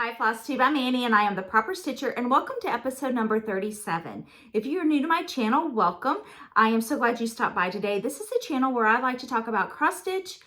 Hi Flosstube, I'm Annie and I am the Proper Stitcher, and welcome to episode number 37. If you are new to my channel, welcome. I am so glad you stopped by today. This is a channel where I like to talk about cross stitch,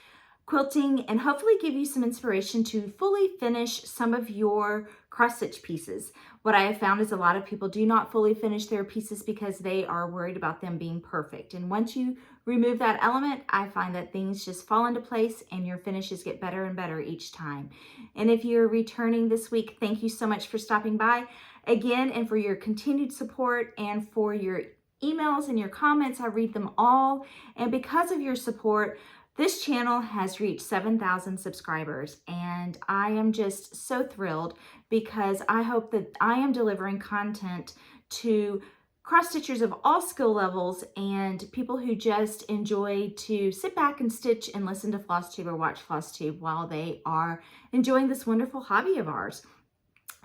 quilting, and hopefully give you some inspiration to fully finish some of your cross stitch pieces. What I have found is a lot of people do not fully finish their pieces because they are worried about them being perfect. And once you remove that element, I find that things just fall into place and your finishes get better and better each time. And if you're returning this week, thank you so much for stopping by again and for your continued support and for your emails and your comments. I read them all. And because of your support, this channel has reached 7,000 subscribers, and I am just so thrilled because I hope that I am delivering content to cross stitchers of all skill levels and people who just enjoy to sit back and stitch and listen to Flosstube or watch Flosstube while they are enjoying this wonderful hobby of ours.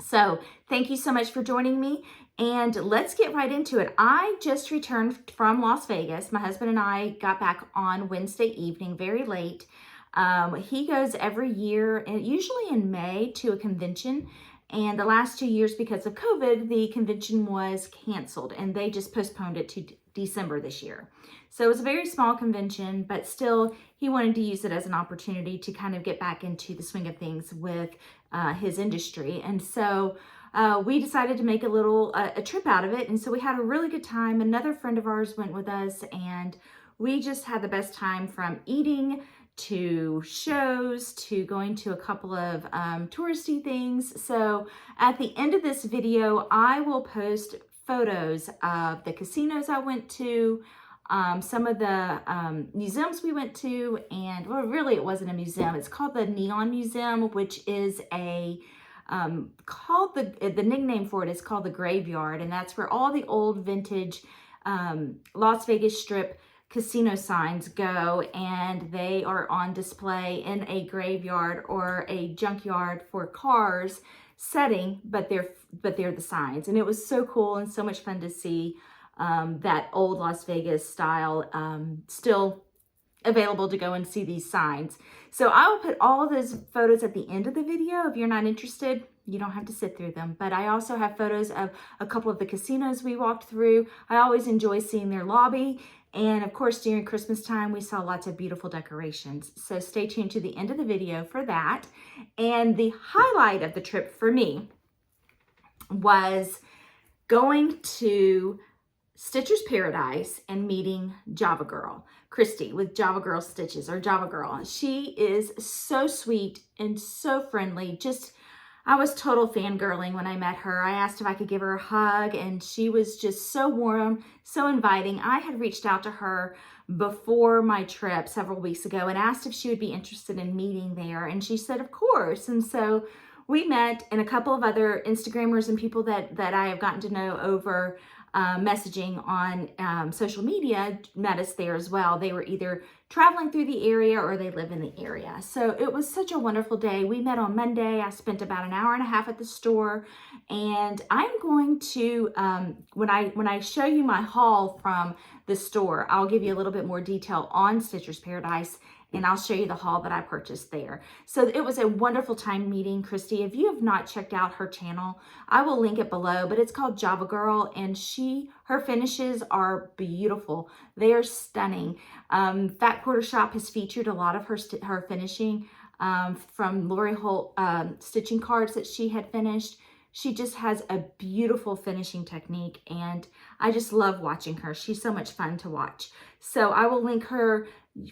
So thank you so much for joining me, and let's get right into it. I just returned from Las Vegas. My husband and I got back on Wednesday evening, very late. He goes every year, and usually in May, to a convention. And the last 2 years, because of COVID, the convention was canceled and they just postponed it to December this year. So it was a very small convention, but still he wanted to use it as an opportunity to kind of get back into the swing of things with his industry. And so we decided to make a trip out of it. And so we had a really good time. Another friend of ours went with us and we just had the best time, from eating to shows to going to a couple of touristy things. So at the end of this video, I will post photos of the casinos I went to, some of the museums we went to, and well, really it wasn't a museum. It's called the Neon Museum, which is a the nickname for it is called the Graveyard, and that's where all the old vintage Las Vegas Strip casino signs go, and they are on display in a graveyard or a junkyard for cars setting, but they're the signs. And it was so cool and so much fun to see that old Las Vegas style still available to go and see these signs. So I will put all of those photos at the end of the video. If you're not interested, you don't have to sit through them. But I also have photos of a couple of the casinos we walked through. I always enjoy seeing their lobby. And of course, during Christmas time, we saw lots of beautiful decorations. So stay tuned to the end of the video for that. And the highlight of the trip for me was going to Stitcher's Paradise and meeting Java Girl, Christy with Java Girl Stitches, or Java Girl. She is so sweet and so friendly. I was total fangirling when I met her. I asked if I could give her a hug, and she was just so warm, so inviting. I had reached out to her before my trip several weeks ago and asked if she would be interested in meeting there, and she said, of course. And so we met, and a couple of other Instagrammers and people that I have gotten to know over messaging on social media met us there as well. They were either traveling through the area or they live in the area. So it was such a wonderful day. We met on Monday. I spent about an hour and a half at the store, and I'm going to, when I show you my haul from the store, I'll give you a little bit more detail on Stitcher's Paradise, and I'll show you the haul that I purchased there. So it was a wonderful time meeting Christy. If you have not checked out her channel, I will link it below, but it's called Java Girl, and her finishes are beautiful. They are stunning. Fat Quarter Shop has featured a lot of her finishing from Lori Holt stitching cards that she had finished. She just has a beautiful finishing technique, and I just love watching her. She's so much fun to watch. So I will link her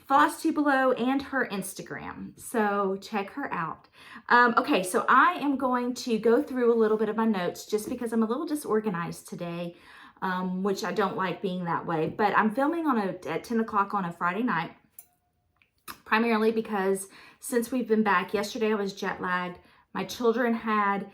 Flosstube below and her Instagram. So check her out. Okay, so I am going to go through a little bit of my notes just because I'm a little disorganized today, which I don't like being that way. But I'm filming at 10 o'clock on a Friday night, primarily because since we've been back, yesterday I was jet lagged. My children had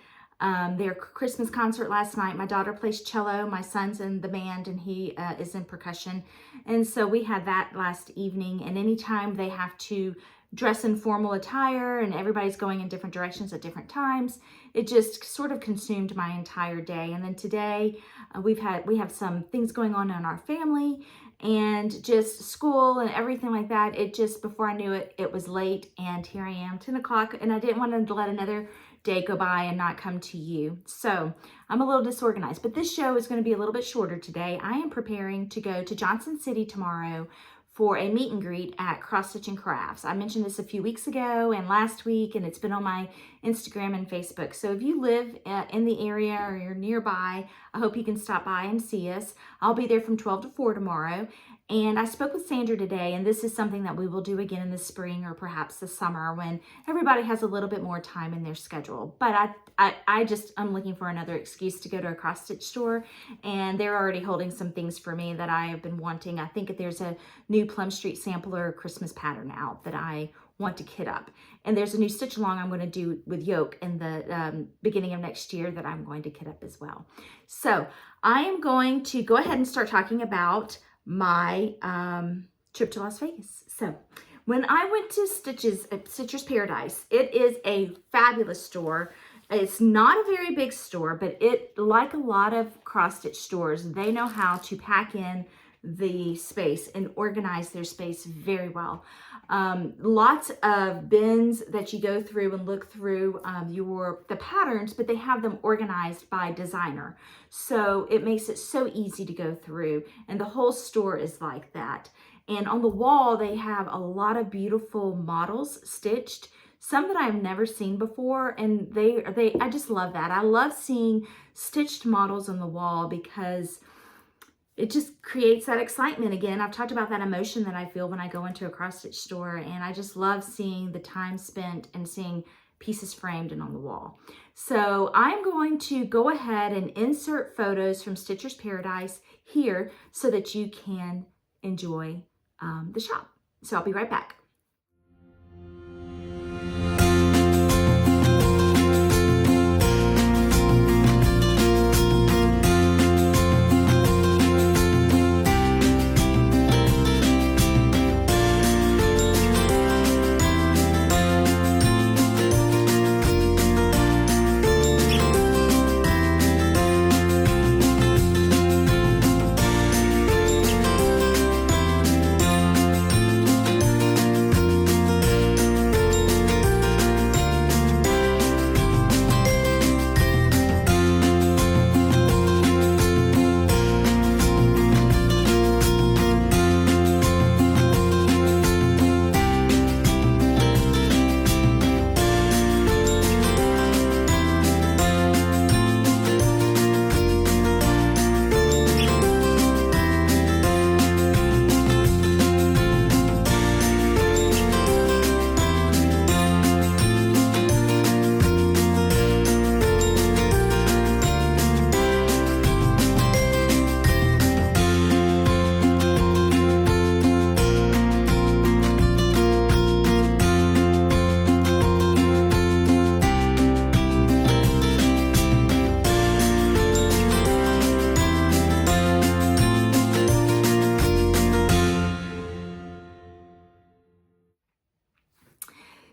their Christmas concert last night. My daughter plays cello, my son's in the band, and he is in percussion. And so we had that last evening, and anytime they have to dress in formal attire and everybody's going in different directions at different times, it just sort of consumed my entire day. And then today we have some things going on in our family and just school and everything like that. It just, before I knew it, it was late, and here I am, 10 o'clock, and I didn't want to let another day go by and not come to you. So I'm a little disorganized, but this show is going to be a little bit shorter today. I am preparing to go to Johnson City tomorrow for a meet and greet at Cross Stitch and Crafts. I mentioned this a few weeks ago and last week, and it's been on my Instagram and Facebook. So if you live in the area or you're nearby, I hope you can stop by and see us. I'll be there from 12 to 4 tomorrow. And I spoke with Sandra today, and this is something that we will do again in the spring or perhaps the summer when everybody has a little bit more time in their schedule. But I'm looking for another excuse to go to a cross stitch store, and they're already holding some things for me that I have been wanting. I think there's a new Plum Street Sampler Christmas pattern out that I want to kit up. And there's a new stitch along I'm going to do with yoke in the beginning of next year that I'm going to kit up as well. So I am going to go ahead and start talking about my trip to Las Vegas. So when I went to Stitcher's Paradise, it is a fabulous store. It's not a very big store, but it, like a lot of cross stitch stores, they know how to pack in the space and organize their space very well. Lots of bins that you go through and look through the patterns, but they have them organized by designer. So it makes it so easy to go through, and the whole store is like that. And on the wall, they have a lot of beautiful models stitched, some that I've never seen before, and I just love that. I love seeing stitched models on the wall because it just creates that excitement again. I've talked about that emotion that I feel when I go into a cross stitch store, and I just love seeing the time spent and seeing pieces framed and on the wall. So I'm going to go ahead and insert photos from Stitcher's Paradise here so that you can enjoy the shop. So I'll be right back.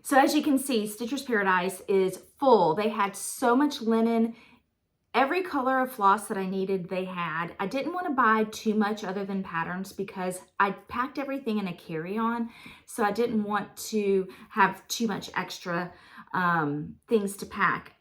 So as you can see, Stitcher's Paradise is full. They had so much linen. Every color of floss that I needed, they had. I didn't want to buy too much other than patterns because I packed everything in a carry-on. So I didn't want to have too much extra things to pack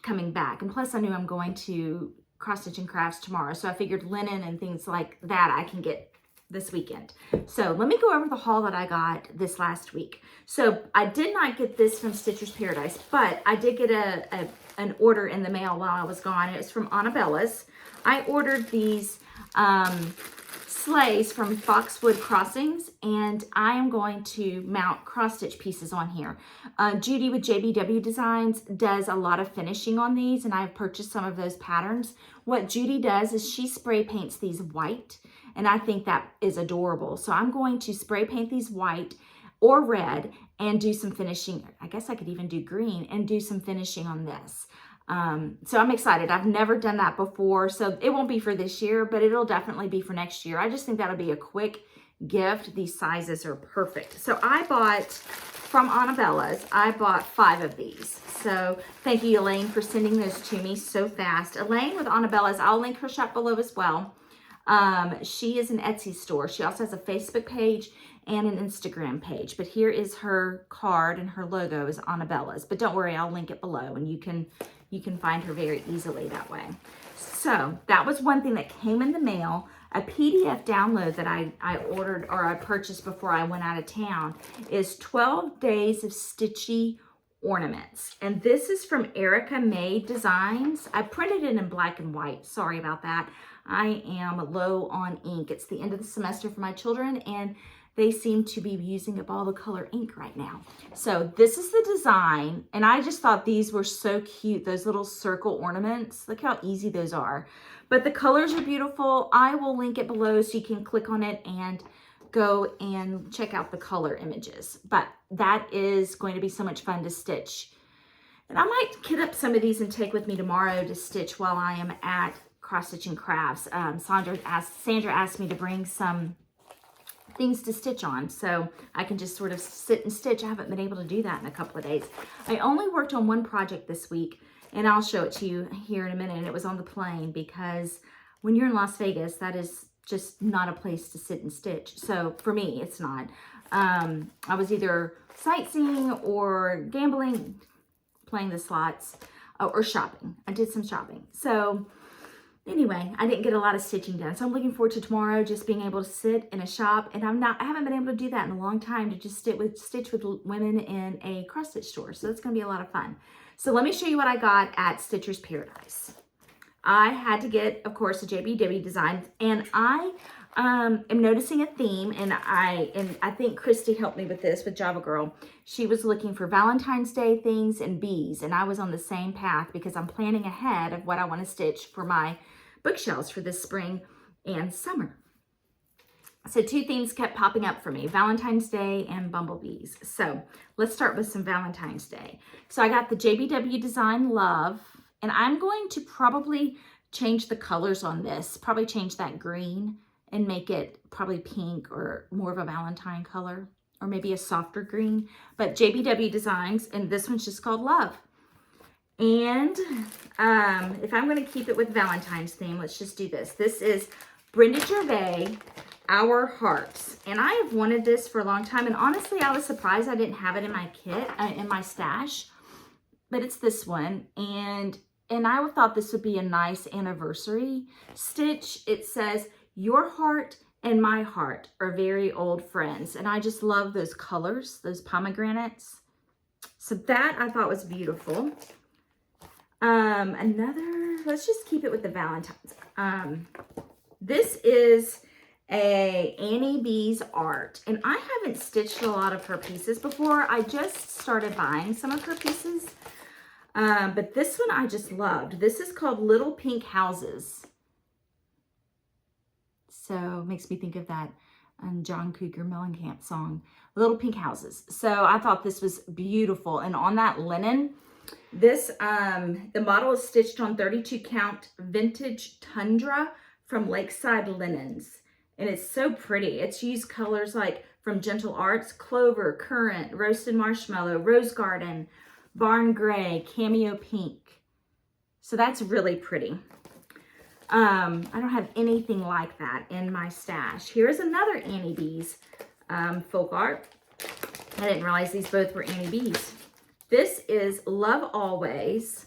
coming back. And plus I knew I'm going to Cross Stitch and Crafts tomorrow. So I figured linen and things like that I can get this weekend. So let me go over the haul that I got this last week. So I did not get this from Stitcher's Paradise, but I did get an order in the mail while I was gone. It was from Annabella's. I ordered these sleighs from Foxwood Crossings, and I am going to mount cross stitch pieces on here. Judy with JBW Designs does a lot of finishing on these, and I've purchased some of those patterns. What Judy does is she spray paints these white, and I think that is adorable. So I'm going to spray paint these white or red and do some finishing. I guess I could even do green and do some finishing on this. So I'm excited. I've never done that before, so it won't be for this year, but it'll definitely be for next year. I just think that'll be a quick gift. These sizes are perfect. So I bought from Annabella's, I bought 5 of these. So thank you, Elaine, for sending those to me so fast. Elaine with Annabella's, I'll link her shop below as well. She is an Etsy store. She also has a Facebook page and an Instagram page. But here is her card, and her logo is Annabella's. But don't worry, I'll link it below, and you can find her very easily that way. So that was one thing that came in the mail. A PDF download that I ordered, or I purchased before I went out of town, is 12 Days of Stitchy Ornaments. And this is from Erica May Designs. I printed it in black and white. Sorry about that. I am low on ink. It's the end of the semester for my children, and they seem to be using up all the color ink right now. So this is the design, and I just thought these were so cute, those little circle ornaments. Look how easy those are. But the colors are beautiful. I will link it below so you can click on it and go and check out the color images. But that is going to be so much fun to stitch. And I might kit up some of these and take with me tomorrow to stitch while I am at Cross Stitching Crafts. Sandra asked me to bring some things to stitch on, so I can just sort of sit and stitch. I haven't been able to do that in a couple of days. I only worked on one project this week, and I'll show it to you here in a minute. And it was on the plane, because when you're in Las Vegas, that is just not a place to sit and stitch. So for me, it's not. I was either sightseeing or gambling, playing the slots, or shopping. I did some shopping. So anyway, I didn't get a lot of stitching done. So I'm looking forward to tomorrow, just being able to sit in a shop. And I haven't been able to do that in a long time, to just stitch with women in a cross stitch store. So that's going to be a lot of fun. So let me show you what I got at Stitcher's Paradise. I had to get, of course, a JBW design, and I am noticing a theme, and I think Christy helped me with this with Java Girl. She was looking for Valentine's Day things and bees, and I was on the same path, because I'm planning ahead of what I want to stitch for my bookshelves for this spring and summer. So two themes kept popping up for me, Valentine's Day and bumblebees. So let's start with some Valentine's Day. So I got the JBW design Love, and I'm going to probably change the colors on this, probably change that green and make it probably pink or more of a Valentine color, or maybe a softer green. But JBW Designs, and this one's just called Love. And if I'm going to keep it with Valentine's theme, let's just do this. This is Brenda Gervais, Our Hearts. And I have wanted this for a long time. And honestly, I was surprised I didn't have it in my kit, in my stash. But it's this one. And I thought this would be a nice anniversary stitch. It says, your heart and my heart are very old friends. And I just love those colors, those pomegranates. So that I thought was beautiful. Let's just keep it with the Valentines. This is a Annie B's art, and I haven't stitched a lot of her pieces before. I just started buying some of her pieces, but this one I just loved. This is called Little Pink Houses. So it makes me think of that John Cougar Mellencamp song, Little Pink Houses. So I thought this was beautiful, and on that linen, this the model is stitched on 32 count vintage Tundra from Lakeside Linens, and it's so pretty. It's used colors like from Gentle Arts, Clover, Currant, Roasted Marshmallow, Rose Garden, Barn Gray, Cameo Pink. So that's really pretty. I don't have anything like that in my stash. Here's another Annie B's folk art. I didn't realize these both were Annie B's. This is Love Always,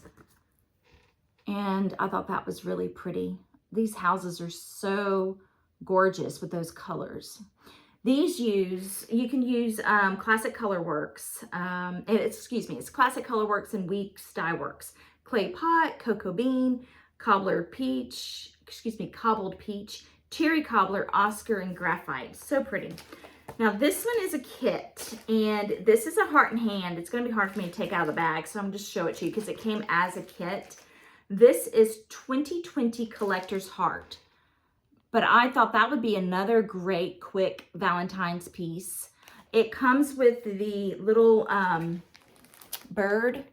and I thought that was really pretty. These houses are so gorgeous with those colors. These you can use Classic Colorworks, it's Classic Colorworks and Weeks Dye Works. Clay Pot, Cocoa Bean, Cobbled Peach, Cherry Cobbler, Oscar, and Graphite. So pretty. Now this one is a kit, and this is a heart and hand. It's going to be hard for me to take out of the bag, so I'm just show it to you because it came as a kit. This is 2020 Collector's Heart, but I thought that would be another great quick Valentine's piece. It comes with the little bird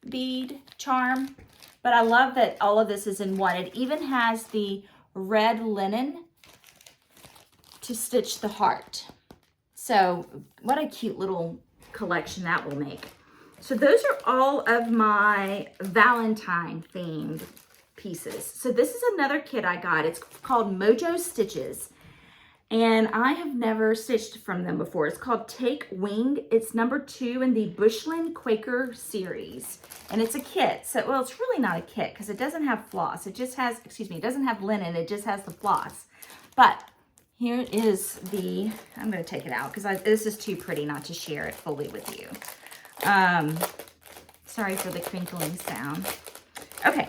bead charm, but I love that all of this is in one. It even has the red linen to stitch the heart. So what a cute little collection that will make. So those are all of my Valentine themed pieces. So this is another kit I got. It's called Mojo Stitches. And I have never stitched from them before. It's called Take Wing. It's number 2 in the Bushland Quaker series. And it's a kit. So, well, it's really not a kit because it doesn't have floss. It just has, excuse me, it doesn't have linen. It just has the floss. But here is the, I'm going to take it out because this is too pretty not to share it fully with you. Sorry for the crinkling sound. Okay,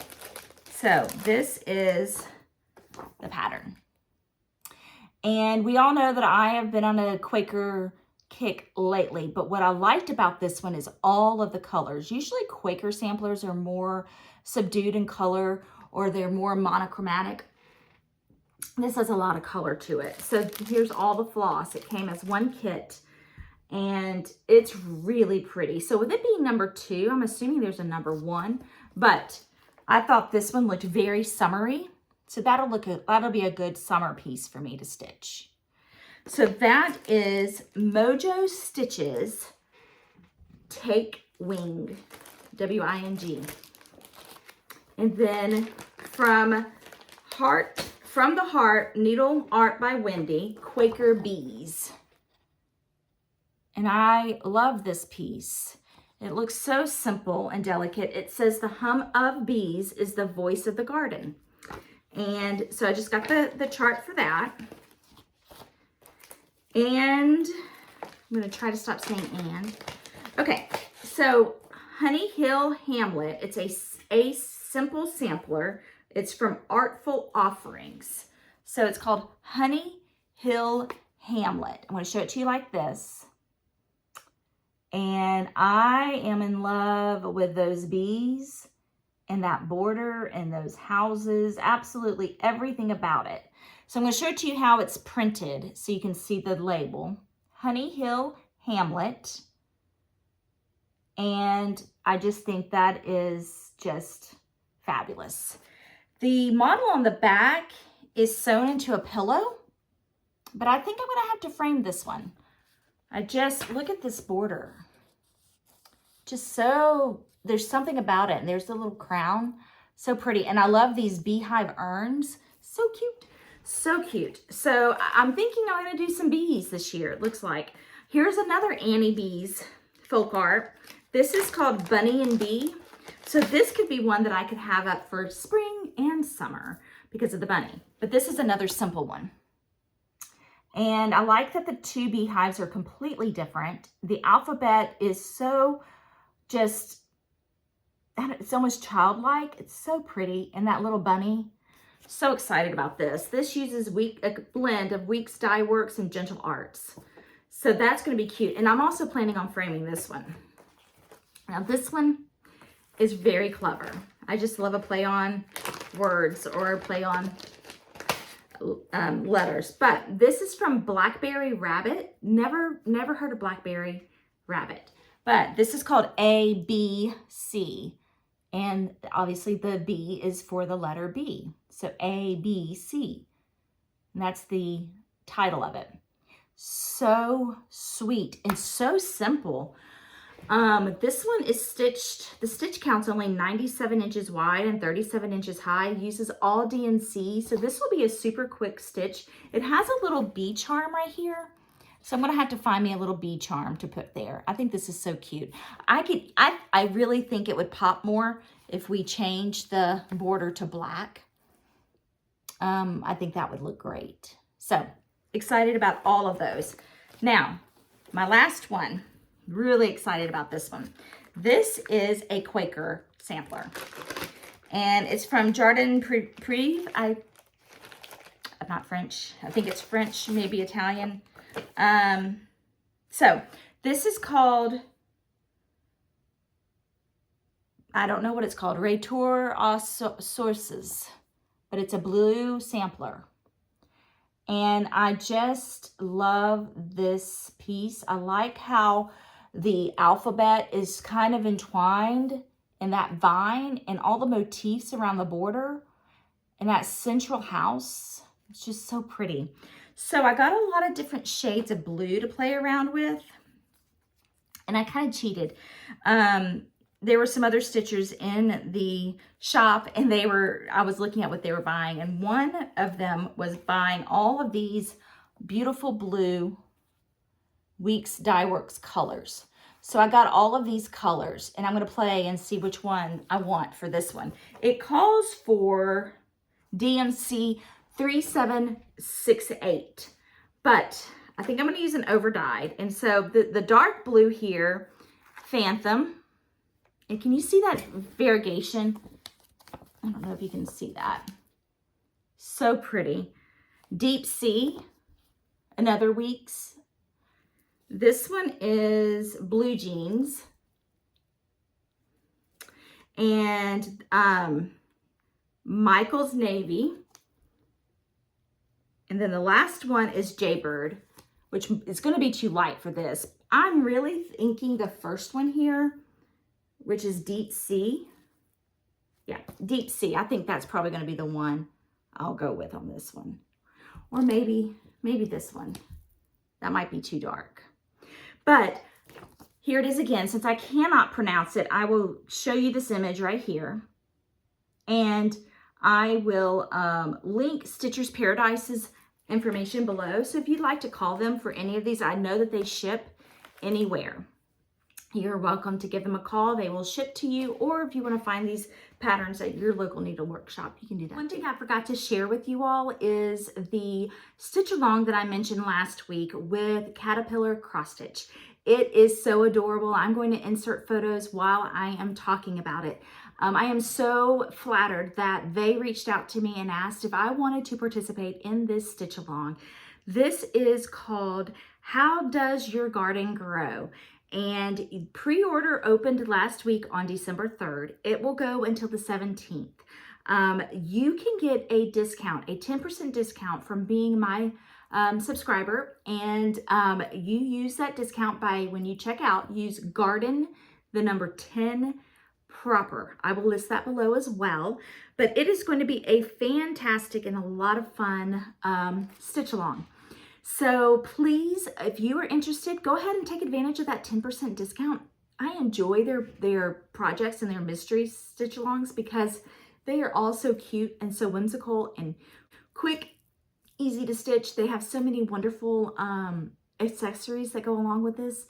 so this is the pattern. And we all know that I have been on a Quaker kick lately, but what I liked about this one is all of the colors. Usually Quaker samplers are more subdued in color or they're more monochromatic. This has a lot of color to it. So here's all the floss. It came as one kit and it's really pretty. So with it being number 2, I'm assuming there's a number 1, but I thought this one looked very summery. So that'll be a good summer piece for me to stitch. So that is Mojo Stitches Take Wing, W-I-N-G. And then from the Heart, Needle Art by Wendy, Quaker Bees. And I love this piece. It looks so simple and delicate. It says the hum of bees is the voice of the garden. And so I just got the chart for that. And I'm going to try to stop saying and. Okay, so Honey Hill Hamlet. It's a simple sampler. It's from Artful Offerings. So it's called Honey Hill Hamlet. I'm going to show it to you like this. And I am in love with those bees and that border and those houses, absolutely everything about it. So I'm going to show it to you how it's printed so you can see the label. Honey Hill Hamlet. And I just think that is just fabulous. The model on the back is sewn into a pillow, but I think I'm going to have to frame this one. Look at this border. Just so, there's something about it. And there's the little crown. So pretty. And I love these beehive urns. So cute. So cute. So I'm thinking I'm going to do some bees this year, it looks like. Here's another Annie Bees folk art. This is called Bunny and Bee. So this could be one that I could have up for spring and summer because of the bunny. But this is another simple one. And I like that the 2 beehives are completely different. The alphabet is so just, it's almost childlike. It's so pretty. And that little bunny, so excited about this. This uses a blend of Weeks Dye Works and Gentle Arts. So that's going to be cute. And I'm also planning on framing this one. Now this one is very clever. I just love a play on words or a play on letters. But this is from Blackberry Rabbit. Never heard of Blackberry Rabbit. But this is called ABC. And obviously the B is for the letter B. So ABC. And that's the title of it. So sweet and so simple. This one is stitched, the stitch count's only 97 inches wide and 37 inches high. It uses all DNC. So this will be a super quick stitch. It has a little bee charm right here. So I'm going to have to find me a little bee charm to put there. I think this is so cute. I really think it would pop more if we change the border to black. I think that would look great. So excited about all of those. Now, my last one, really excited about this one. This is a Quaker sampler. And it's from Jardin Prive. I'm not French. I think it's French, maybe Italian. So this is called, I don't know what it's called, Retour aux Sources, but it's a blue sampler. And I just love this piece. I like how the alphabet is kind of entwined in that vine and all the motifs around the border and that central house. It's just so pretty. So I got a lot of different shades of blue to play around with. And I kind of cheated. there were some other stitchers in the shop, and I was looking at what they were buying, and one of them was buying all of these beautiful blue Weeks Dye Works colors. So I got all of these colors, and I'm going to play and see which one I want for this one. It calls for DMC 3768, but I think I'm going to use an overdyed. And so the dark blue here, Phantom, and can you see that variegation? I don't know if you can see that. So pretty. Deep Sea, another Weeks. This one is Blue Jeans. And Michael's Navy. And then the last one is Jaybird, which is going to be too light for this. I'm really thinking the first one here, which is Deep Sea. Yeah, Deep Sea. I think that's probably going to be the one I'll go with on this one. Or maybe this one. That might be too dark. But here it is again. Since I cannot pronounce it, I will show you this image right here. And I will link Stitcher's Paradise's information below. So if you'd like to call them for any of these, I know that they ship anywhere. You're welcome to give them a call. They will ship to you. Or if you want to find these patterns at your local needle workshop, you can do that. One thing I forgot to share with you all is the stitch along that I mentioned last week with Caterpillar Cross Stitch. It is so adorable. I'm going to insert photos while I am talking about it. I am so flattered that they reached out to me and asked if I wanted to participate in this stitch along. This is called How Does Your Garden Grow? And pre-order opened last week on December 3rd. It will go until the 17th. You can get a discount, a 10% discount from being my subscriber. And you use that discount by, when you check out, use garden, the number 10 proper. I will list that below as well. But it is going to be a fantastic and a lot of fun stitch along. So please, if you are interested, go ahead and take advantage of that 10% discount. I enjoy their projects and their mystery stitch alongs because they are all so cute and so whimsical and quick, easy to stitch. They have so many wonderful accessories that go along with this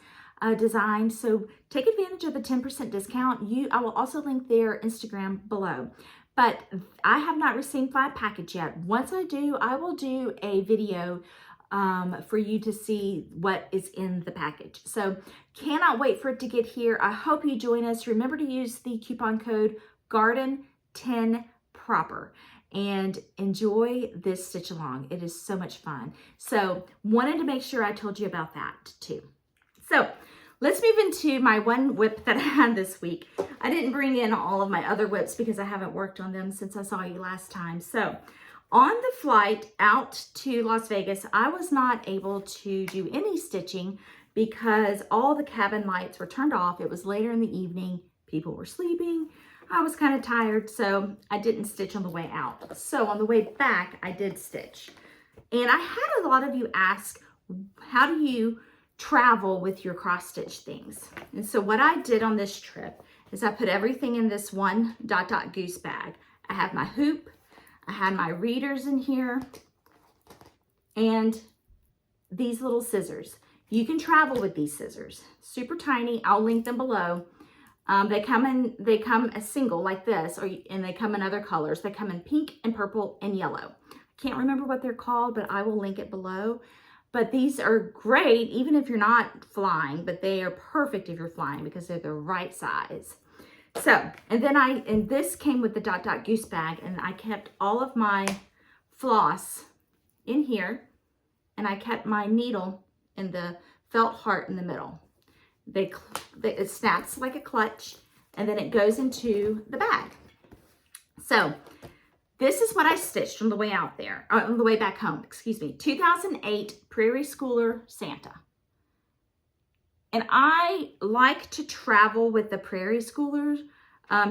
design. So take advantage of the 10% discount. I will also link their Instagram below. But I have not received my package yet. Once I do, I will do a video for you to see what is in the package. So cannot wait for it to get here. I hope you join us. Remember to use the coupon code GARDEN10PROPER and enjoy this stitch along. It is so much fun. So wanted to make sure I told you about that too. So let's move into my one whip that I had this week. I didn't bring in all of my other whips because I haven't worked on them since I saw you last time. So on the flight out to Las Vegas, I was not able to do any stitching because all the cabin lights were turned off. It was later in the evening. People were sleeping. I was kind of tired, so I didn't stitch on the way out. So on the way back, I did stitch. And I had a lot of you ask, how do you travel with your cross stitch things? And so what I did on this trip is I put everything in this one dot goose bag. I have my hoop, I had my readers in here, and these little scissors. You can travel with these scissors. Super tiny. I'll link them below. They come a single like this, and they come in other colors. They come in pink and purple and yellow. I can't remember what they're called, but I will link it below. But these are great even if you're not flying, but they are perfect if you're flying because they're the right size. So, and this came with the dot goose bag, and I kept all of my floss in here, and I kept my needle in the felt heart in the middle. It snaps like a clutch, and then it goes into the bag. So this is what I stitched on the way out there, on the way back home, excuse me, 2008 Prairie Schooler Santa. And I like to travel with the Prairie Schoolers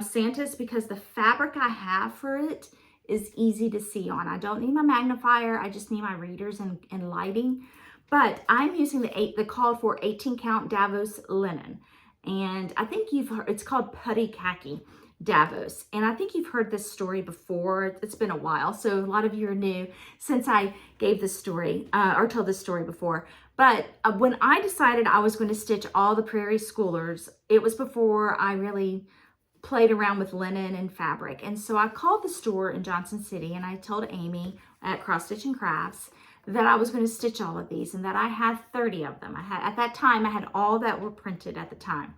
Santas because the fabric I have for it is easy to see on. I don't need my magnifier. I just need my readers and lighting. But I'm using the called for 18 count Davos linen. And I think you've heard, it's called Putty Khaki Davos. And I think you've heard this story before. It's been a while, so a lot of you are new since I gave this story, or told this story before. But when I decided I was going to stitch all the Prairie Schoolers, it was before I really played around with linen and fabric. And so I called the store in Johnson City and I told Amy at Cross Stitch and Crafts that I was going to stitch all of these and that I had 30 of them. At that time, I had all that were printed at the time.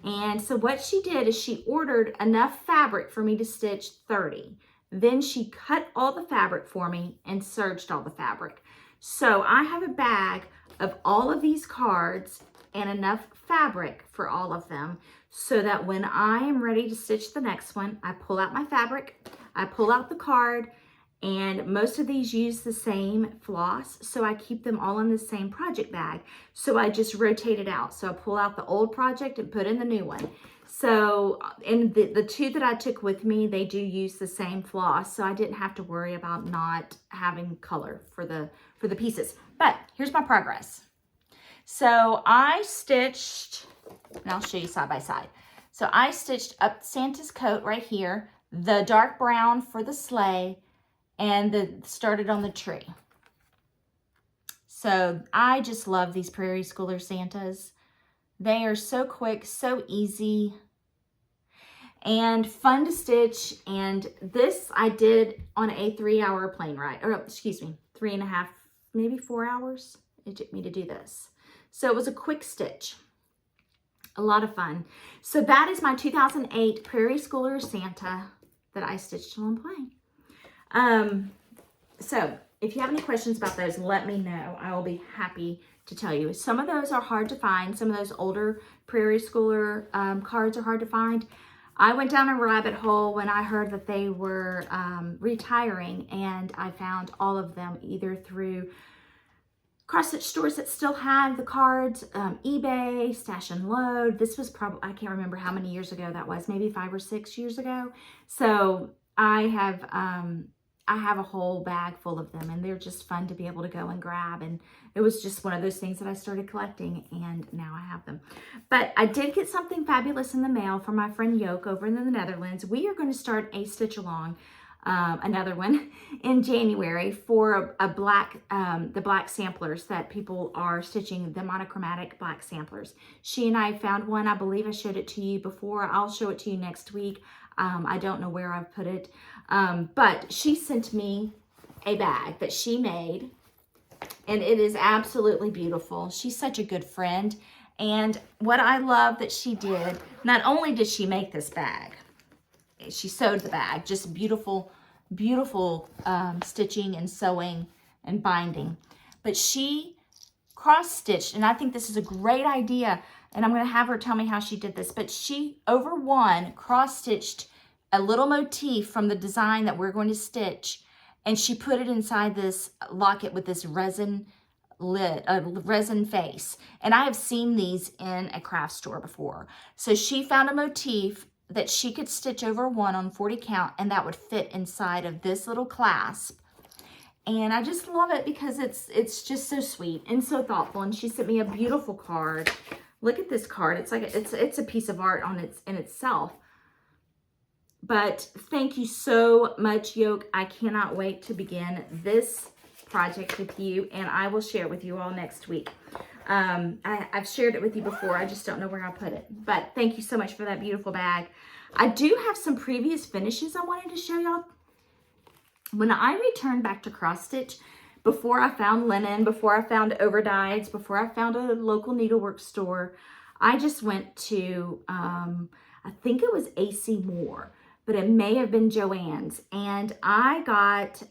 And so what she did is she ordered enough fabric for me to stitch 30. Then she cut all the fabric for me and serged all the fabric. So I have a bag of all of these cards and enough fabric for all of them so that when I am ready to stitch the next one, I pull out my fabric, I pull out the card, and most of these use the same floss, so I keep them all in the same project bag. So I just rotate it out. So I pull out the old project and put in the new one. So, and the two that I took with me, they do use the same floss, so I didn't have to worry about not having color for the pieces. But here's my progress. So I stitched, and I'll show you side by side. So I stitched up Santa's coat right here, the dark brown for the sleigh, and started on the tree. So I just love these Prairie Schooler Santas. They are so quick, so easy, and fun to stitch. And this I did on a 3-hour plane ride, or excuse me, 3.5, maybe 4 hours it took me to do this. So it was a quick stitch, a lot of fun. So that is my 2008 Prairie Schooler Santa that I stitched on plane. So if you have any questions about those, let me know. I will be happy to tell you. Some of those are hard to find. Some of those older Prairie Schooler cards are hard to find. I went down a rabbit hole when I heard that they were retiring, and I found all of them either through cross-stitch stores that still had the cards, eBay, Stash and Load. This was probably, I can't remember how many years ago that was, maybe 5 or 6 years ago. So I have a whole bag full of them, and they're just fun to be able to go and grab. And it was just one of those things that I started collecting, and now I have them. But I did get something fabulous in the mail from my friend Yoke over in the Netherlands. We are going to start a stitch along, another one in January for the black samplers that people are stitching, the monochromatic black samplers. She and I found one. I believe I showed it to you before. I'll show it to you next week. I don't know where I've put it, but she sent me a bag that she made, and it is absolutely beautiful. She's such a good friend, and what I love that she did, not only did she make this bag, she sewed the bag, just beautiful, beautiful stitching and sewing and binding, but she cross-stitched, and I think this is a great idea, and I'm going to have her tell me how she did this, but she, over one, cross-stitched a little motif from the design that we're going to stitch, and she put it inside this locket with this resin lid, a resin face. And I have seen these in a craft store before. So she found a motif that she could stitch over one on 40 count, and that would fit inside of this little clasp. And I just love it because it's just so sweet and so thoughtful. And she sent me a beautiful card. Look at this card. It's like it's a piece of art in itself. But thank you so much, Yoke. I cannot wait to begin this project with you, and I will share it with you all next week. I've shared it with you before. I just don't know where I'll put it. But thank you so much for that beautiful bag. I do have some previous finishes I wanted to show y'all. When I returned back to cross stitch, before I found linen, before I found overdyes, before I found a local needlework store, I just went to, I think it was AC Moore, but it may have been Joann's. And I got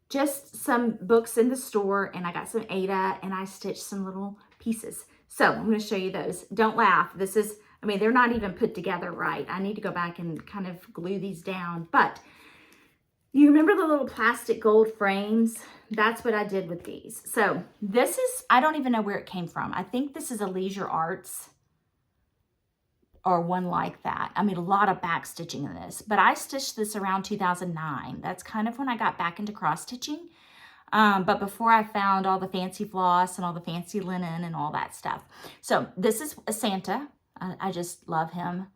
just some books in the store, and I got some Ada, and I stitched some little pieces. So I'm going to show you those. Don't laugh. This is, I mean, they're not even put together right. I need to go back and kind of glue these down. But you remember the little plastic gold frames? That's what I did with these. So this is, I don't even know where it came from. I think this is a Leisure Arts or one like that. I mean, a lot of back stitching in this, but I stitched this around 2009. That's kind of when I got back into cross stitching. but before I found all the fancy floss and all the fancy linen and all that stuff. So this is a Santa. I just love him.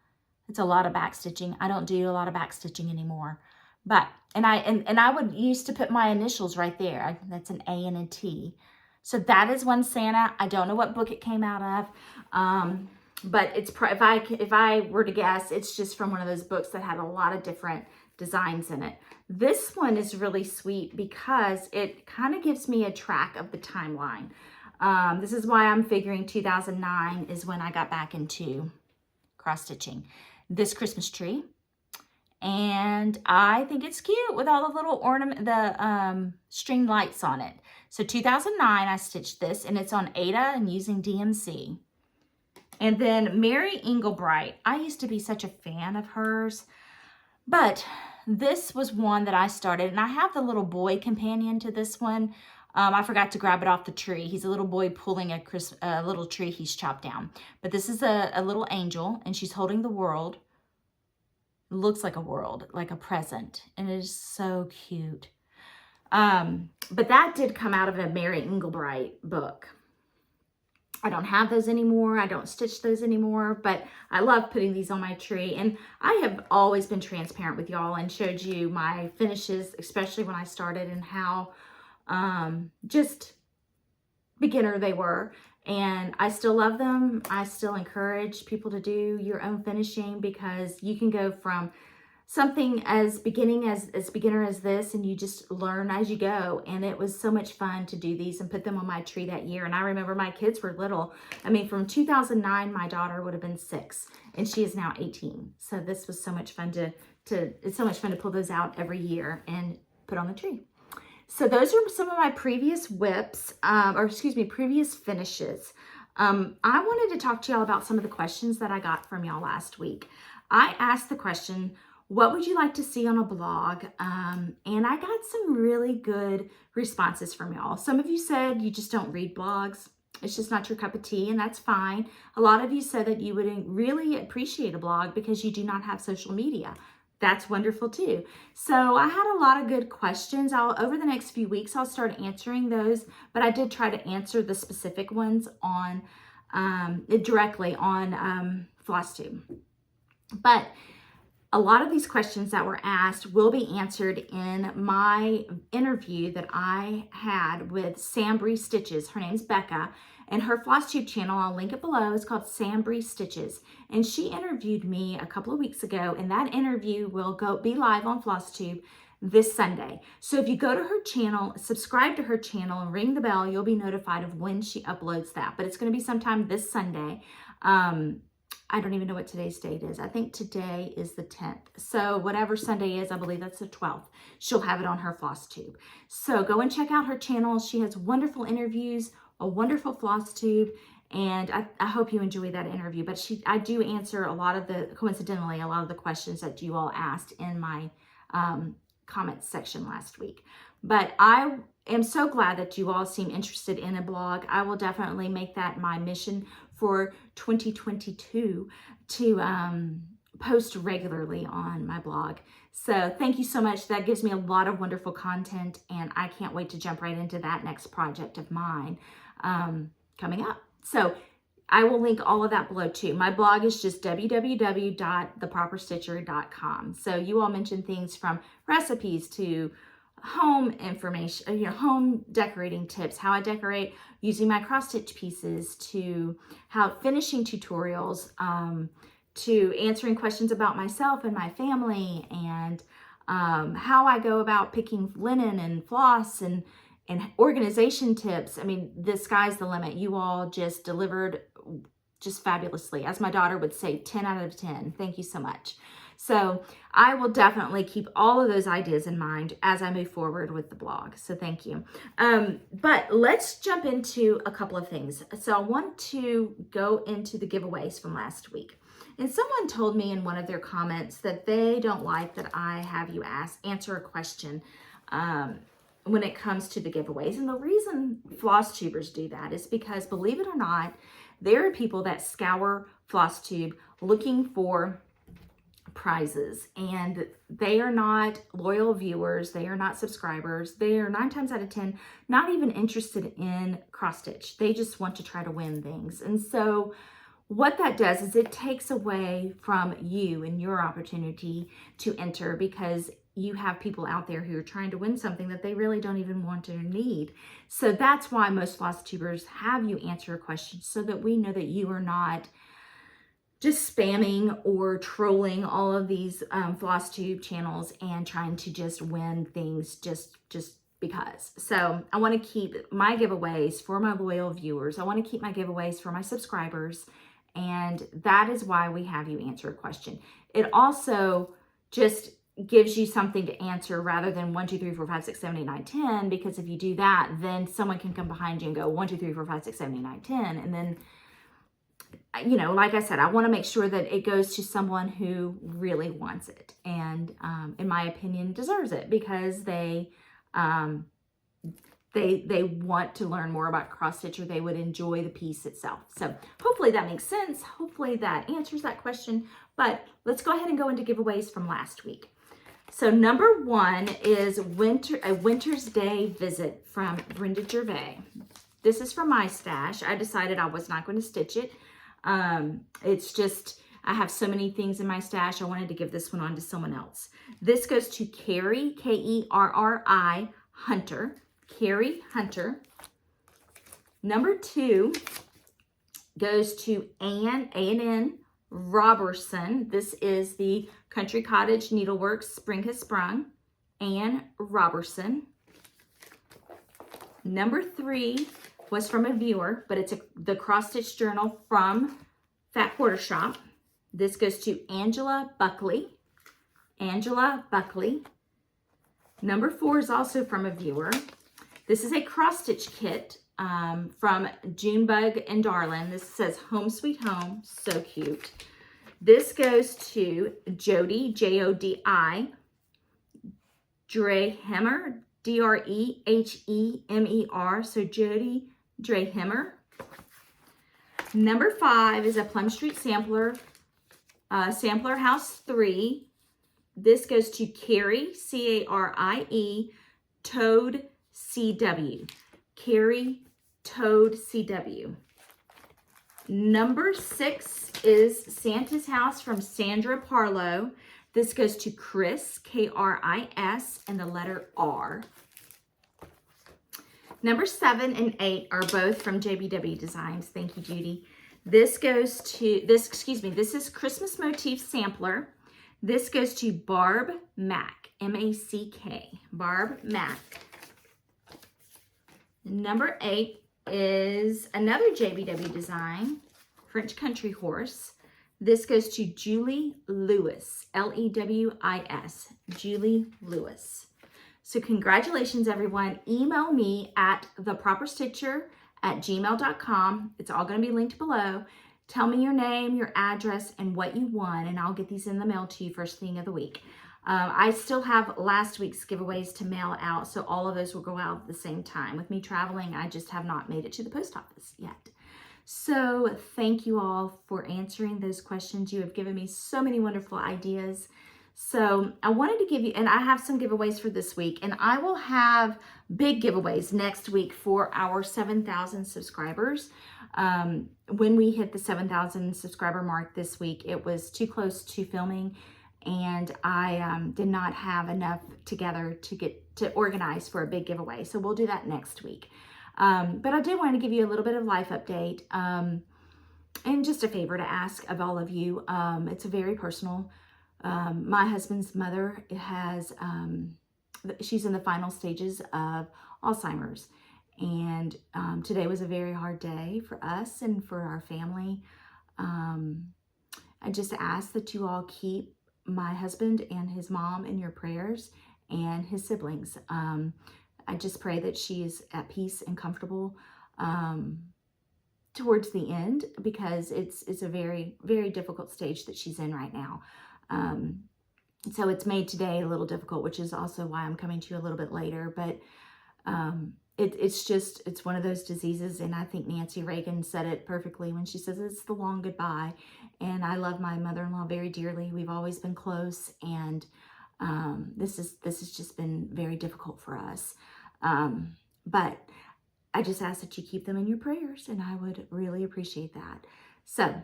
It's a lot of back stitching. I don't do a lot of back stitching anymore. But, and I would used to put my initials right there. That's an A and a T. So that is one Santa. I don't know what book it came out of. But it's if I were to guess, it's just from one of those books that had a lot of different designs in it. This one is really sweet because it kind of gives me a track of the timeline. This is why I'm figuring 2009 is when I got back into cross stitching. This Christmas tree, and I think it's cute with all the little ornament, the string lights on it. So 2009, I stitched this, and it's on Ada and using DMC. And then Mary Englebright, I used to be such a fan of hers, but this was one that I started, and I have the little boy companion to this one. I forgot to grab it off the tree. He's a little boy pulling a little tree he's chopped down. But this is a little angel, and she's holding the world. It looks like a world, like a present, and it is so cute. But that did come out of a Mary Englebright book. I don't have those anymore. I don't stitch those anymore, but I love putting these on my tree. And I have always been transparent with y'all and showed you my finishes, especially when I started, and how just beginner they were. And I still love them. I still encourage people to do your own finishing, because you can go from something as beginner as this, and you just learn as you go. And it was so much fun to do these and put them on my tree that year. And I remember my kids were little. I mean, from 2009, my daughter would have been 6, and she is now 18. So this was so much fun it's so much fun to pull those out every year and put on the tree. So those are some of my previous whips, previous finishes. I wanted to talk to y'all about some of the questions that I got from y'all last week. I asked the question, what would you like to see on a blog? And I got some really good responses from y'all. Some of you said you just don't read blogs. It's just not your cup of tea, and that's fine. A lot of you said that you would really appreciate a blog because you do not have social media. That's wonderful too. So I had a lot of good questions. Over the next few weeks, I'll start answering those, but I did try to answer the specific ones on directly on Flosstube. But a lot of these questions that were asked will be answered in my interview that I had with SamBrie Stitches. Her name's Becca, and her Flosstube channel, I'll link it below, is called SamBrie Stitches. And she interviewed me a couple of weeks ago, and that interview will be live on Flosstube this Sunday. So if you go to her channel, subscribe to her channel, and ring the bell, you'll be notified of when she uploads that. But it's going to be sometime this Sunday. I don't even know what today's date is. I think today is the 10th. So whatever Sunday is, I believe that's the 12th. She'll have it on her Flosstube. So go and check out her channel. She has wonderful interviews, a wonderful Flosstube, and I hope you enjoy that interview. But I do answer coincidentally, a lot of the questions that you all asked in my comments section last week. But I am so glad that you all seem interested in a blog. I will definitely make that my mission for 2022 to post regularly on my blog. So thank you so much. That gives me a lot of wonderful content, and I can't wait to jump right into that next project of mine coming up. So I will link all of that below too. My blog is just www.theproperstitcher.com. So you all mentioned things from recipes to home information, home decorating tips, how I decorate using my cross stitch pieces, to how finishing tutorials, to answering questions about myself and my family, and how I go about picking linen and floss and organization tips. I mean, the sky's the limit. You all just delivered just fabulously. As my daughter would say, 10 out of 10. Thank you so much. So I will definitely keep all of those ideas in mind as I move forward with the blog. So thank you. But let's jump into a couple of things. So I want to go into the giveaways from last week. And someone told me in one of their comments that they don't like that I have you answer a question when it comes to the giveaways. And the reason Flosstubers do that is because, believe it or not, there are people that scour Flosstube looking for prizes, and they are not loyal viewers, they are not subscribers, they are 9 times out of 10 not even interested in cross stitch. They just want to try to win things. And so what that does is it takes away from you and your opportunity to enter, because you have people out there who are trying to win something that they really don't even want or need. So that's why most Flosstubers have you answer a question, so that we know that you are not just spamming or trolling all of these Flosstube channels and trying to just win things just because. So I want to keep my giveaways for my loyal viewers. I want to keep my giveaways for my subscribers. And that is why we have you answer a question. It also just gives you something to answer rather than 1, 2, 3, 4, 5, 6, 7, 8, 9, 10. Because if you do that, then someone can come behind you and go 1, 2, 3, 4, 5, 6, 7, 8, 9, 10. And then, you know, like I said, I want to make sure that it goes to someone who really wants it and, in my opinion, deserves it, because they want to learn more about cross stitch, or they would enjoy the piece itself. So hopefully that makes sense. Hopefully that answers that question. But let's go ahead and go into giveaways from last week. So number 1 is a Winter's Day Visit from Brenda Gervais. This is from my stash. I decided I was not going to stitch it. It's just, I have so many things in my stash. I wanted to give this one on to someone else. This goes to Carrie, Kerri Hunter. Carrie Hunter. Number 2 goes to Ann Robertson. This is the Country Cottage Needleworks Spring Has Sprung. Ann Robertson. Number 3 was from a viewer, but it's the cross stitch journal from Fat Quarter Shop. This goes to Angela Buckley. Angela Buckley. Number 4 is also from a viewer. This is a cross stitch kit from Junebug and Darlin. This says Home Sweet Home. So cute. This goes to Jody, Jodi, Drehemer, Drehemer. So Jody Drehemer. Number 5 is a Plum Street Sampler, Sampler House 3. This goes to Carrie, Carie, Toad CW. Carrie Toad CW. Number 6 is Santa's House from Sandra Parlow. This goes to Chris, Kris, and the letter R. Number 7 and 8 are both from JBW Designs. Thank you, Judy. This goes to, this is Christmas Motif Sampler. This goes to Barb Mack, M-A-C-K, Barb Mack. Number 8 is another JBW design, French Country Horse. This goes to Julie Lewis, Lewis, Julie Lewis. So congratulations, everyone. Email me at theproperstitcher@gmail.com. It's all going to be linked below. Tell me your name, your address, and what you won, and I'll get these in the mail to you first thing of the week. I still have last week's giveaways to mail out, so all of those will go out at the same time. With me traveling, I just have not made it to the post office yet. So thank you all for answering those questions. You have given me so many wonderful ideas. So I wanted to give you, and I have some giveaways for this week, and I will have big giveaways next week for our 7,000 subscribers. When we hit the 7,000 subscriber mark this week, it was too close to filming, and I did not have enough together to get to organize for a big giveaway. So we'll do that next week. But I did want to give you a little bit of life update, and just a favor to ask of all of you. It's a very personal. My husband's mother has, she's in the final stages of Alzheimer's. And today was a very hard day for us and for our family. I just ask that you all keep my husband and his mom in your prayers, and his siblings. I just pray that she is at peace and comfortable towards the end, because it's a very, very difficult stage that she's in right now. So it's made today a little difficult, which is also why I'm coming to you a little bit later. But it's one of those diseases, and I think Nancy Reagan said it perfectly when she says it's the long goodbye. And I love my mother-in-law very dearly. We've always been close, and this has just been very difficult for us. But I just ask that you keep them in your prayers, and I would really appreciate that. So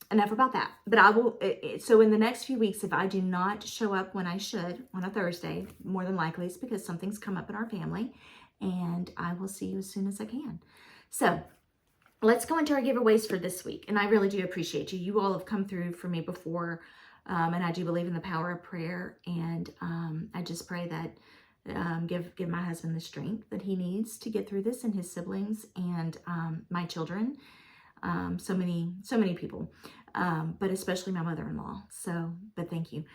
enough about that. But I will, so in the next few weeks, if I do not show up when I should on a Thursday, more than likely it's because something's come up in our family, and I will see you as soon as I can. So let's go into our giveaways for this week. And I really do appreciate you. You all have come through for me before, and I do believe in the power of prayer. And I just pray that give my husband the strength that he needs to get through this, and his siblings, and my children. So many people, but especially my mother-in-law. So, but thank you.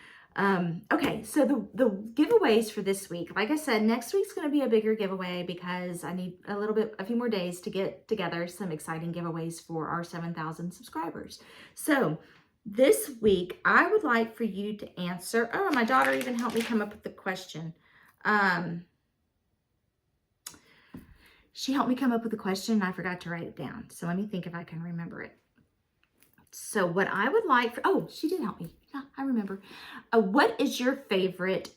Okay, so the giveaways for this week, like I said, next week's going to be a bigger giveaway because I need a few more days to get together some exciting giveaways for our 7,000 subscribers. So this week, I would like for you to answer. Oh, my daughter even helped me come up with the question. She helped me come up with a question, and I forgot to write it down. So let me think if I can remember it. So what I would like for, oh, she did help me. Yeah, I remember. What is your favorite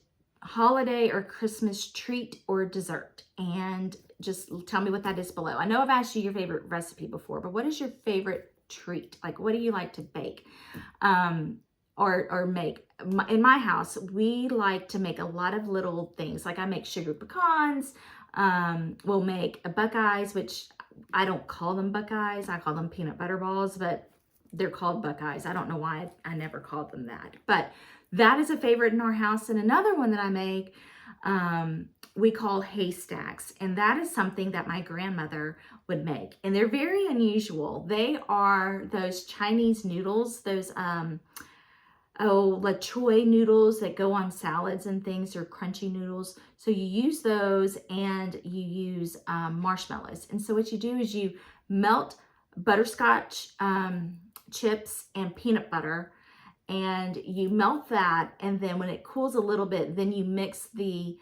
holiday or Christmas treat or dessert? And just tell me what that is below. I know I've asked you your favorite recipe before, but what is your favorite treat? Like, what do you like to bake or make? In my house, we like to make a lot of little things. Like I make sugar pecans. We'll make Buckeyes, which I don't call them Buckeyes. I call them peanut butter balls, but they're called Buckeyes. I don't know why I never called them that, but that is a favorite in our house. And another one that I make, we call Haystacks. And that is something that my grandmother would make. And they're very unusual. They are those Chinese noodles, those, la choy noodles that go on salads and things, or crunchy noodles. So you use those, and you use marshmallows. And so what you do is you melt butterscotch chips and peanut butter, and you melt that, and then when it cools a little bit, then you mix the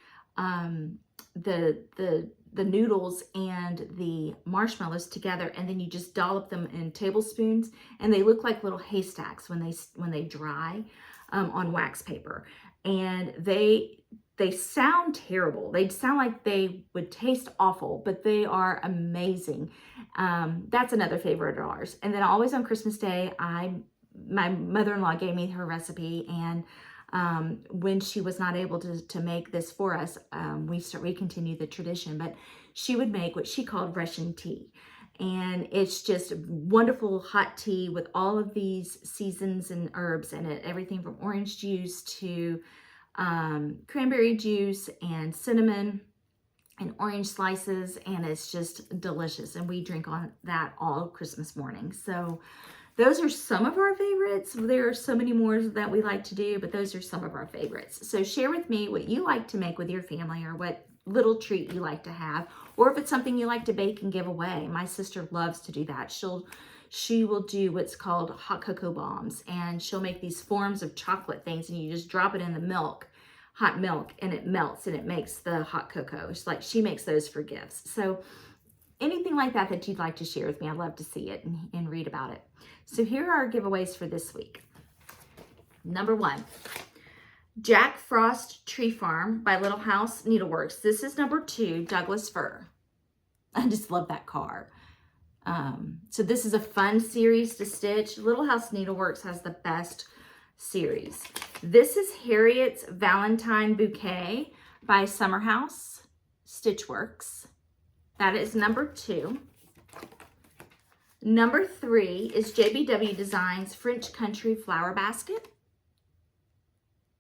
noodles and the marshmallows together, and then you just dollop them in tablespoons, and they look like little haystacks when they dry on wax paper. And they sound terrible. They sound like they would taste awful, but they are amazing. That's another favorite of ours. And then always on Christmas Day, my mother-in-law gave me her recipe, and when she was not able to make this for us, we continued the tradition, but she would make what she called Russian tea. And it's just wonderful hot tea with all of these seasons and herbs in it, everything from orange juice to cranberry juice and cinnamon and orange slices, and it's just delicious. And we drink on that all Christmas morning. So those are some of our favorites. There are so many more that we like to do, but those are some of our favorites. So share with me what you like to make with your family, or what little treat you like to have, or if it's something you like to bake and give away. My sister loves to do that. She will do what's called hot cocoa bombs, and she'll make these forms of chocolate things, and you just drop it in the milk, hot milk, and it melts, and it makes the hot cocoa. It's like she makes those for gifts. So anything like that you'd like to share with me, I'd love to see it and read about it. So here are our giveaways for this week. Number 1, Jack Frost Tree Farm by Little House Needleworks. This is number 2, Douglas Fir. I just love that car. So this is a fun series to stitch. Little House Needleworks has the best series. This is Harriet's Valentine Bouquet by Summer House Stitchworks. That is number 2. Number 3 is JBW Designs French Country Flower Basket.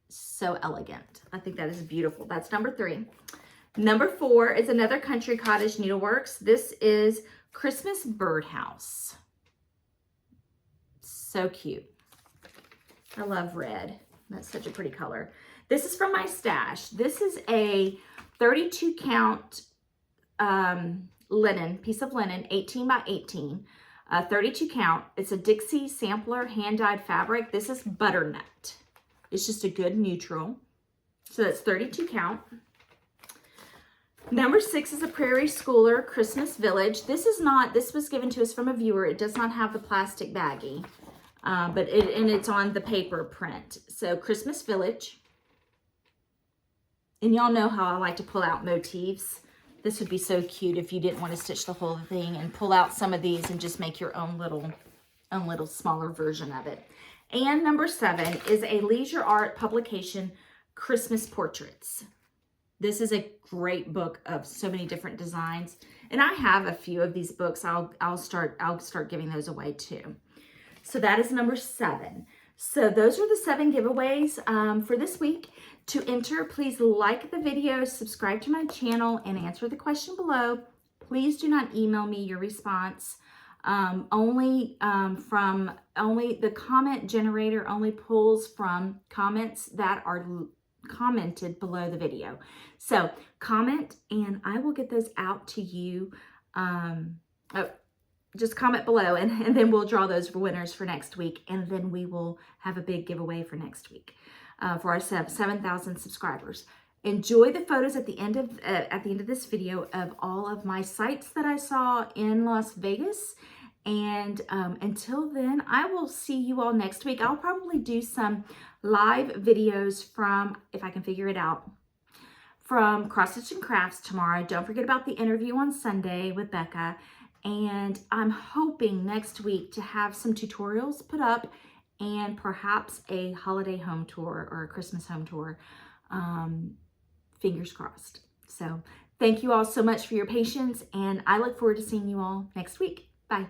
So elegant. I think that is beautiful. That's number 3. Number 4 is another Country Cottage Needleworks. This is Christmas Birdhouse. So cute. I love red. That's such a pretty color. This is from my stash. This is a 32 count linen, piece of linen, 18 by 18, 32 count. It's a Dixie Sampler hand-dyed fabric. This is butternut. It's just a good neutral. So that's 32 count. Number 6 is a Prairie Schooler Christmas Village. This was given to us from a viewer. It does not have the plastic baggie. but it's on the paper print. So Christmas Village. And y'all know how I like to pull out motifs. This would be so cute if you didn't want to stitch the whole thing and pull out some of these and just make your own little smaller version of it. And number 7 is a Leisure Art publication, Christmas Portraits. This is a great book of so many different designs. And I have a few of these books. I'll start giving those away too. So that is number 7. So those are the 7 giveaways for this week. To enter, please like the video, subscribe to my channel, and answer the question below. Please do not email me your response. Only the comment generator only pulls from comments that are commented below the video. So comment and I will get those out to you. Just comment below and then we'll draw those winners for next week, and then we will have a big giveaway for next week for our 7,000 subscribers. Enjoy the photos at the end of this video of all of my sites that I saw in Las Vegas. And until then, I will see you all next week. I'll probably do some live videos from, if I can figure it out, from Cross Stitch and Crafts tomorrow. Don't forget about the interview on Sunday with Becca. And I'm hoping next week to have some tutorials put up and perhaps a holiday home tour or a Christmas home tour. Fingers crossed. So thank you all so much for your patience, and I look forward to seeing you all next week. Bye.